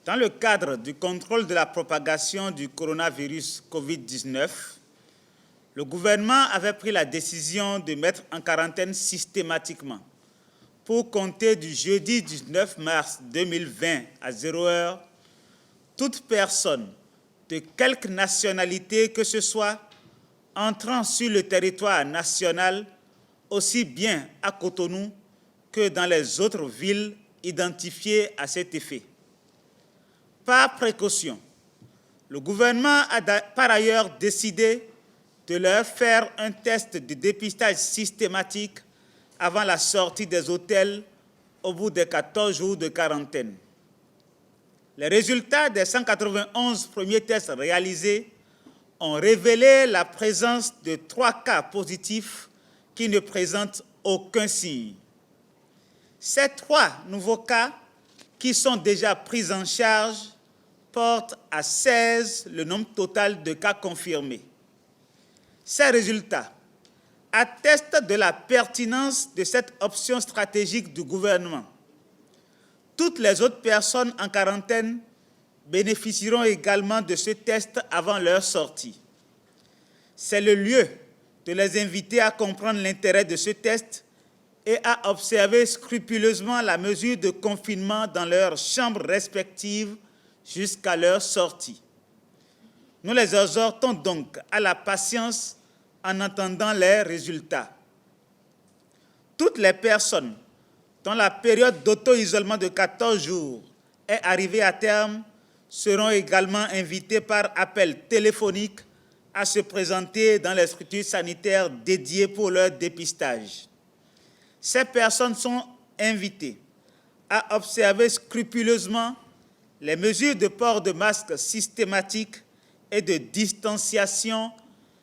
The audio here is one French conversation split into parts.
Dans le cadre du contrôle de la propagation du coronavirus Covid-19, le gouvernement avait pris la décision de mettre en quarantaine systématiquement, pour compter du jeudi 19 mars 2020 à 0 heure, toute personne de quelque nationalité que ce soit entrant sur le territoire national, aussi bien à Cotonou que dans les autres villes identifiées à cet effet. Par précaution, le gouvernement a par ailleurs décidé de leur faire un test de dépistage systématique avant la sortie des hôtels au bout de 14 jours de quarantaine. Les résultats des 191 premiers tests réalisés ont révélé la présence de 3 cas positifs qui ne présentent aucun signe. Ces 3 nouveaux cas, qui sont déjà pris en charge, portent à 16 le nombre total de cas confirmés. Ces résultats attestent de la pertinence de cette option stratégique du gouvernement. Toutes les autres personnes en quarantaine bénéficieront également de ce test avant leur sortie. C'est le lieu de les inviter à comprendre l'intérêt de ce test et à observer scrupuleusement la mesure de confinement dans leurs chambres respectives jusqu'à leur sortie. Nous les exhortons donc à la patience en attendant les résultats. Toutes les personnes dont la période d'auto-isolement de 14 jours est arrivée à terme seront également invitées par appel téléphonique à se présenter dans les structures sanitaires dédiées pour leur dépistage. Ces personnes sont invitées à observer scrupuleusement les mesures de port de masque systématique et de distanciation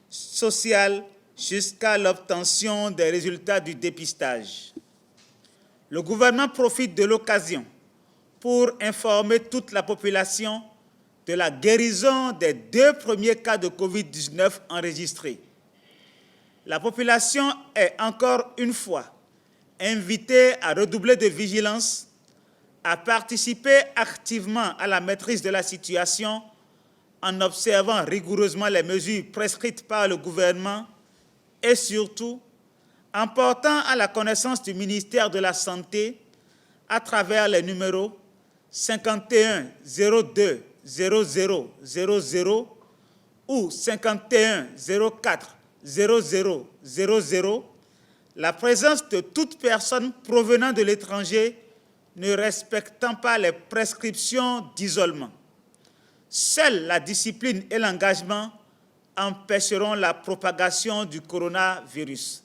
sociale jusqu'à l'obtention des résultats du dépistage. Le gouvernement profite de l'occasion pour informer toute la population de la guérison des 2 premiers cas de Covid-19 enregistrés. La population est encore une fois invitée à redoubler de vigilance, à participer activement à la maîtrise de la situation en observant rigoureusement les mesures prescrites par le gouvernement et surtout en portant à la connaissance du ministère de la Santé à travers les numéros 51 02 00 00 ou 51 04 00 00 la présence de toute personne provenant de l'étranger ne respectant pas les prescriptions d'isolement. Seule la discipline et l'engagement empêcheront la propagation du coronavirus.